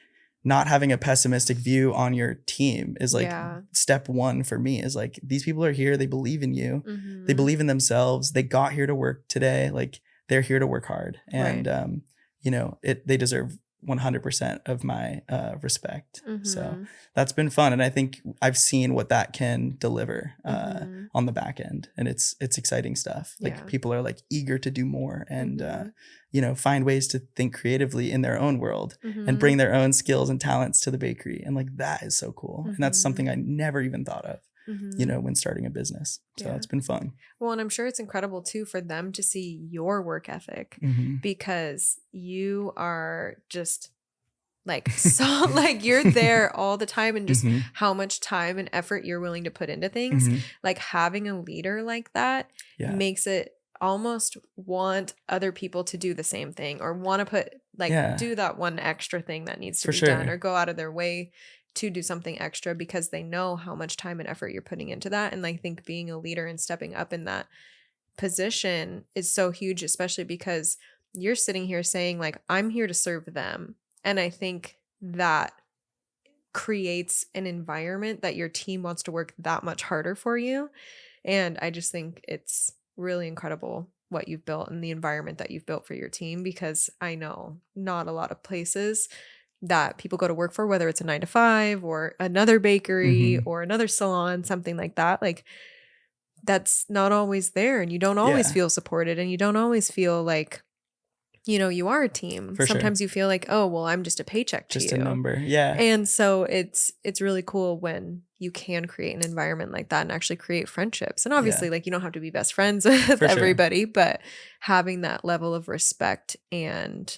not having a pessimistic view on your team is like step one for me, is like, these people are here. They believe in you. They believe in themselves. They got here to work today. Like they're here to work hard. And, they deserve 100% of my respect. So that's been fun. And I think I've seen what that can deliver on the back end. And it's exciting stuff. Like people are like eager to do more and, find ways to think creatively in their own world and bring their own skills and talents to the bakery. And like, that is so cool. And that's something I never even thought of, when starting a business. So it's been fun. Well, and I'm sure it's incredible too for them to see your work ethic, because you are just like, so like you're there all the time, and just how much time and effort you're willing to put into things. Like having a leader like that makes it almost want other people to do the same thing, or want to put like do that one extra thing that needs to be done, or go out of their way to do something extra, because they know how much time and effort you're putting into that. And I think being a leader and stepping up in that position is so huge, especially because you're sitting here saying like, I'm here to serve them. And I think that creates an environment that your team wants to work that much harder for you. And I just think it's really incredible what you've built and the environment that you've built for your team, because I know not a lot of places that people go to work for, whether it's a 9-to-5 or another bakery or another salon, something like that, like that's not always there. And you don't always feel supported, and you don't always feel like, you are a team. Sometimes you feel like, oh, well, I'm just a paycheck to you. Just a number. Yeah. And so it's really cool when you can create an environment like that and actually create friendships. And obviously, like, you don't have to be best friends with everybody, but having that level of respect and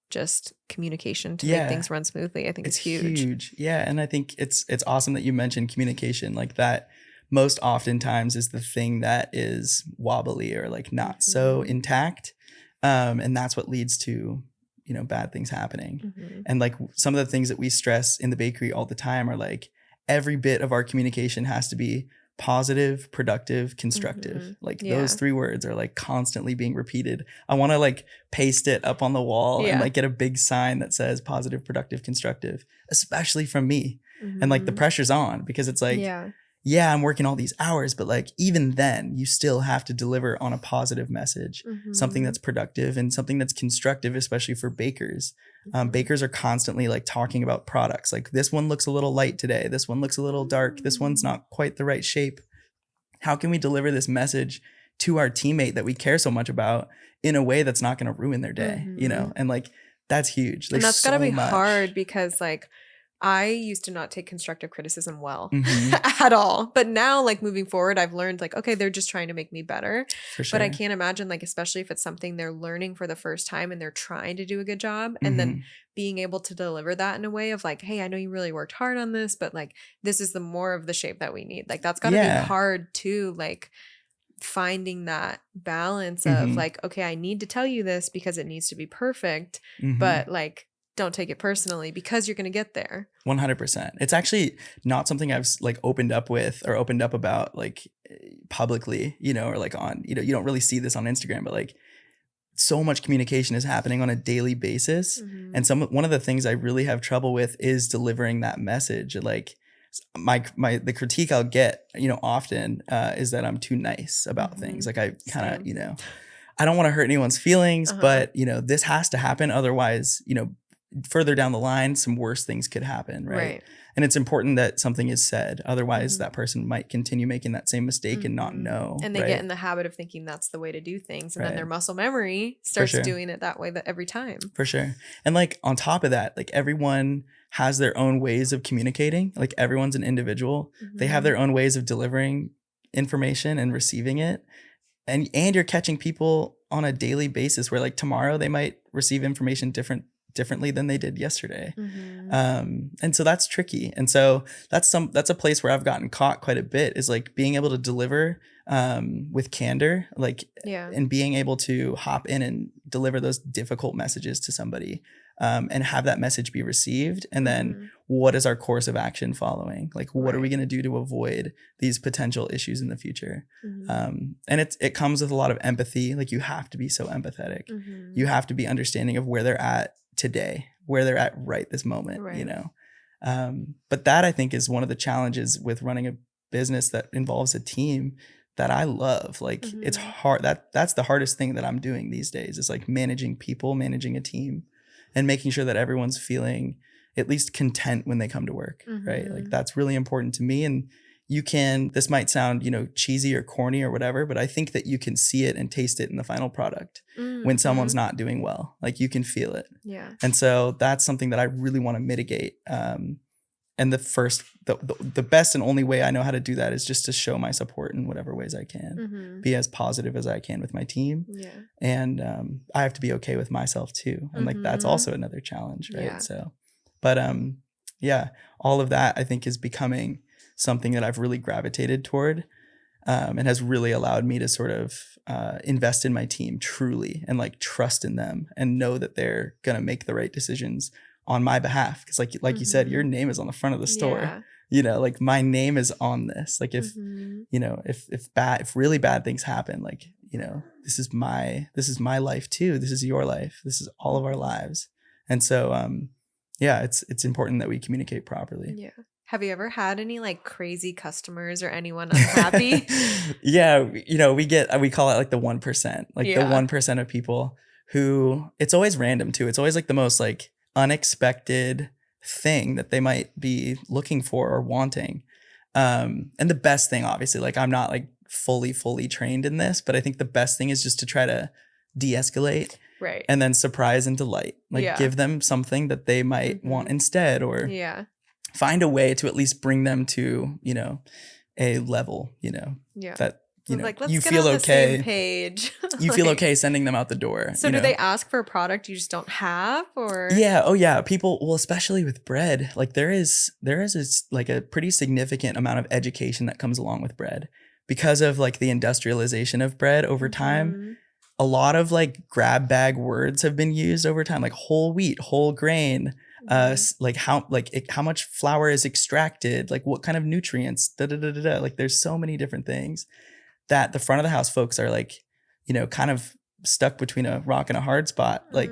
just communication to make things run smoothly, I think it's huge. Yeah. And I think it's awesome that you mentioned communication. Like that most oftentimes is the thing that is wobbly or like not so intact. And that's what leads to, bad things happening. And like some of the things that we stress in the bakery all the time are like, every bit of our communication has to be positive, productive, constructive. Like those 3 words are like constantly being repeated. I want to like paste it up on the wall and like get a big sign that says positive, productive, constructive, especially from me. And like the pressure's on, because it's like, I'm working all these hours, but like even then you still have to deliver on a positive message, something that's productive and something that's constructive, especially for bakers. Bakers are constantly like talking about products. Like this one looks a little light today. This one looks a little dark. This one's not quite the right shape. How can we deliver this message to our teammate that we care so much about in a way that's not going to ruin their day, And like, that's huge. And that's gotta be hard, because like I used to not take constructive criticism well Mhm. at all. But now, like moving forward, I've learned like, okay, they're just trying to make me better. For But I sure. can't imagine, like, especially if it's something they're learning for the first time and they're trying to do a good job. And then Mhm. being able to deliver that in a way of like, hey, I know you really worked hard on this, but like, this is the more of the shape that we need. Like, that's got to be Yeah. hard too. Like, finding that balance of Mhm. like, okay, I need to tell you this because it needs to be perfect, Mhm. but like, don't take it personally because you're going to get there. 100%. It's actually not something I've like opened up with or opened up about like publicly, or like on, you don't really see this on Instagram, but like so much communication is happening on a daily basis. Mhm. And one of the things I really have trouble with is delivering that message. Like the critique I'll get, often is that I'm too nice about things. Like I kind Same. of, I don't want to hurt anyone's feelings, Uh-huh. but this has to happen. Otherwise, further down the line, some worse things could happen. Right. And it's important that something is said. Otherwise, that person might continue making that same mistake and not know. And they get in the habit of thinking that's the way to do things. And then their muscle memory starts sure. doing it that way every time. For sure. And like on top of that, like everyone has their own ways of communicating. Like everyone's an individual. They have their own ways of delivering information and receiving it. And you're catching people on a daily basis where like tomorrow they might receive information differently than they did yesterday. And so that's tricky. And so that's a place where I've gotten caught quite a bit, is like being able to deliver with candor, like, and being able to hop in and deliver those difficult messages to somebody, and have that message be received. And then what is our course of action following? Like, what are we going to do to avoid these potential issues in the future? And it comes with a lot of empathy. Like, you have to be so empathetic. You have to be understanding of where they're at today, where they're at right this moment, but that, I think, is one of the challenges with running a business that involves a team that I love. Like, it's hard. That's the hardest thing that I'm doing these days, is like managing people, managing a team, and making sure that everyone's feeling at least content when they come to work. Right. Like, that's really important to me. And this might sound, cheesy or corny or whatever, but I think that you can see it and taste it in the final product when someone's not doing well. Like, you can feel it. Yeah. And so that's something that I really want to mitigate. And the best and only way I know how to do that is just to show my support in whatever ways I can, be as positive as I can with my team. Yeah. And I have to be okay with myself too. And like, that's also another challenge. Right. Yeah. So, but all of that, I think, is becoming something that I've really gravitated toward, and has really allowed me to sort of invest in my team truly, and like trust in them and know that they're going to make the right decisions on my behalf. Because like you said, your name is on the front of the store. Yeah. Like, my name is on this. Like, if if really bad things happen, like, this is my life too. This is your life. This is all of our lives. And so it's important that we communicate properly. Yeah. Have you ever had any like crazy customers or anyone unhappy? Yeah. We call it like the 1%, like the 1% of people who, it's always random too. It's always like the most like unexpected thing that they might be looking for or wanting. And the best thing, obviously, like, I'm not like fully trained in this, but I think the best thing is just to try to de-escalate. Right. And then surprise and delight. Like, give them something that they might want instead, or find a way to at least bring them to, a level, that, like, let's you get feel on the okay. same page. You feel okay sending them out the door. So do they ask for a product you just don't have, or? Yeah. Oh yeah. People, well, especially with bread, like there is like a pretty significant amount of education that comes along with bread, because of like the industrialization of bread over time. A lot of like grab bag words have been used over time, like whole wheat, whole grain, like how much flour is extracted, like what kind of nutrients, like there's so many different things that the front of the house folks are like, kind of stuck between a rock and a hard spot, like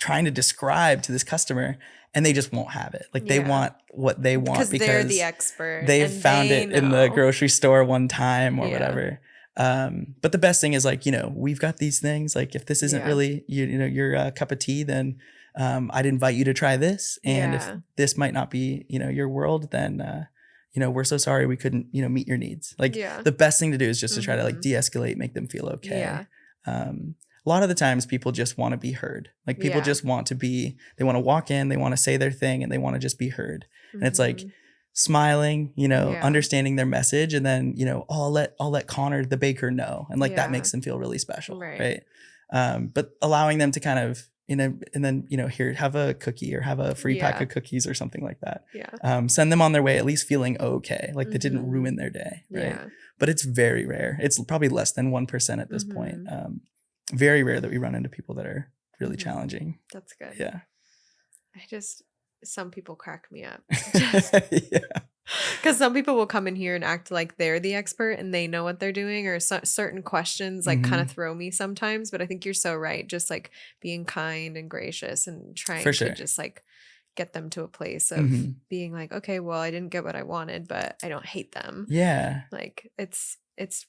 trying to describe to this customer, and they just won't have it. Like, they want what they want because they're the expert. They've found it in the grocery store one time or whatever. But the best thing is like, we've got these things. Like, if this isn't really your cup of tea, then I'd invite you to try this. And if this might not be, your world, then we're so sorry we couldn't, meet your needs. Like, the best thing to do is just to try to like de-escalate, make them feel okay. a lot of the times people just want to be heard. Like people Yeah. just want to be, they want to walk in, they want to say their thing, and they want to just be heard. And it's like Mhm. smiling, you know, Yeah. understanding their message, and then, you know, I'll let Connor the baker know, and like that Yeah. makes them feel really special, Right. right? But allowing them to kind of, you know, and then, you know, here, have a cookie or have a free pack Yeah. of cookies or something like that. Yeah. Send them on their way, at least feeling okay, like they didn't Mhm. ruin their day, right? Yeah. But it's very rare. It's probably less than 1% at this point. Mhm. Very rare that we run into people that are really Mhm. challenging. That's good. Yeah. Some people crack me up. Yeah. Because some people will come in here and act like they're the expert and they know what they're doing, or certain questions like kind Mhm. of throw me sometimes. But I think you're so right. Just like being kind and gracious and trying For to sure. just like get them to a place of Mhm. being like, okay, well, I didn't get what I wanted, but I don't hate them. Yeah. Like it's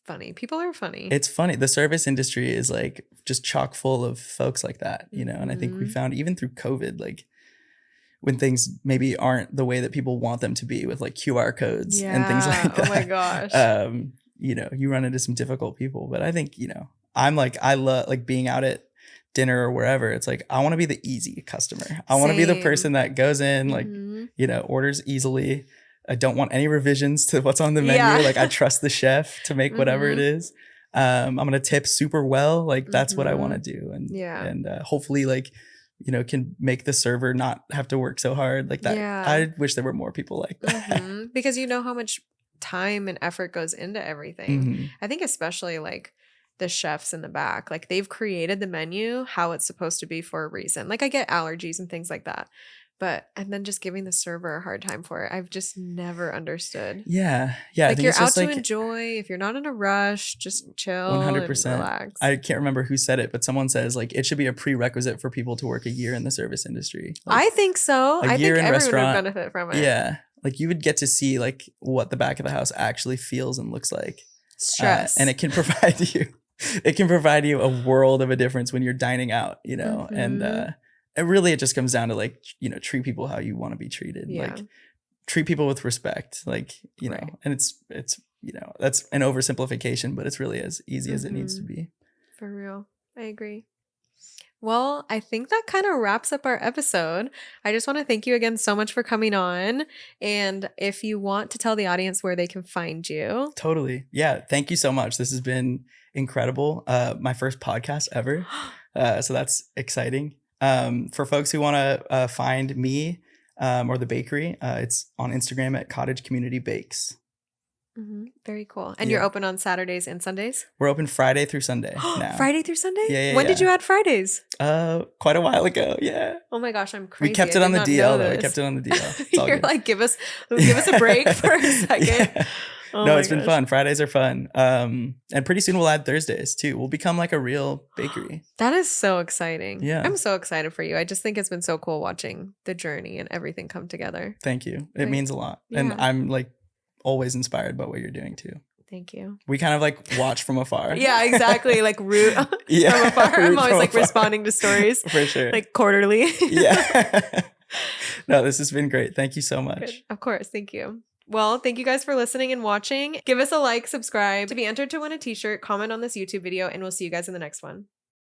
funny. People are funny. It's funny. The service industry is like just chock full of folks like that, you know, and I think we Mhm. found even through COVID, like when things maybe aren't the way that people want them to be with like QR codes and things like Yeah. that. Oh my gosh. You know, you run into some difficult people, but I think, you know, I love like being out at dinner or wherever. It's like, I want to be the easy customer. I want to be the Same. person that goes in, like, Mhm. you know, orders easily. I don't want any revisions to what's on the menu. Yeah. Like I trust the chef to make whatever it Mhm. is. I'm going to tip super well. Like that's what I want to Mhm. do. Yeah. And hopefully like, you know, can make the server not have to work so hard like that. Yeah. I wish there were more people like that. Mhm. Because you know how much time and effort goes into everything. Mhm. I think especially like the chefs in the back, like they've created the menu how it's supposed to be for a reason. Like I get allergies and things like that. And then just giving the server a hard time for it, I've just never understood. Yeah. Yeah. I Like think you're it's out just to like enjoy. If you're not in a rush, just chill 100%. and relax. I can't remember who said it, but someone says like it should be a prerequisite for people to work a year in the service industry. Like, I think so. a I think year in everyone restaurant, would benefit from it. yeah. Like you would get to see like what the back of the house actually feels and looks like. Stress. And it can provide you a world of a difference when you're dining out, you know, and Mhm. it just comes down to like, you know, treat people how you want to be treated. Yeah. Like treat people with respect, like, you know, Right. and it's, you know, that's an oversimplification, but it's really as easy as it needs to Mhm. be. For real. I agree. Well, I think that kind of wraps up our episode. I just want to thank you again so much for coming on. And if you want to tell the audience where they can find you. Totally. Yeah. Thank you so much. This has been incredible. My first podcast ever. So that's exciting. For folks who want to find me or the bakery, it's on Instagram at Cottage Community Bakes. Very cool. And you're Yeah. open on Saturdays and Sundays? We're open Friday through Sunday now. Friday through Sunday? Yeah, When did yeah. you add Fridays? Quite a while ago. Yeah. Oh my gosh, I'm crazy. We kept I it on did the not DL know though. We this. kept it on the DL. It's all You're good. like, give us a break for a second. Yeah. Oh No, my it's been gosh. fun. Fridays are fun. And pretty soon we'll add Thursdays too. We'll become like a real bakery. That is so exciting. Yeah. I'm so excited for you. I just think it's been so cool watching the journey and everything come together. Thank you. It Right. means a lot. And Yeah. I'm like always inspired by what you're doing too. Thank you. We kind of like watch from afar. Yeah, exactly. Like root Yeah, from afar. I'm root always from like afar. responding to stories For sure. like quarterly. Yeah. No, this has been great. Thank you so much. Good. Of course. Thank you. Well, thank you guys for listening and watching. Give us a like, subscribe to be entered to win a t-shirt, comment on this YouTube video, and we'll see you guys in the next one.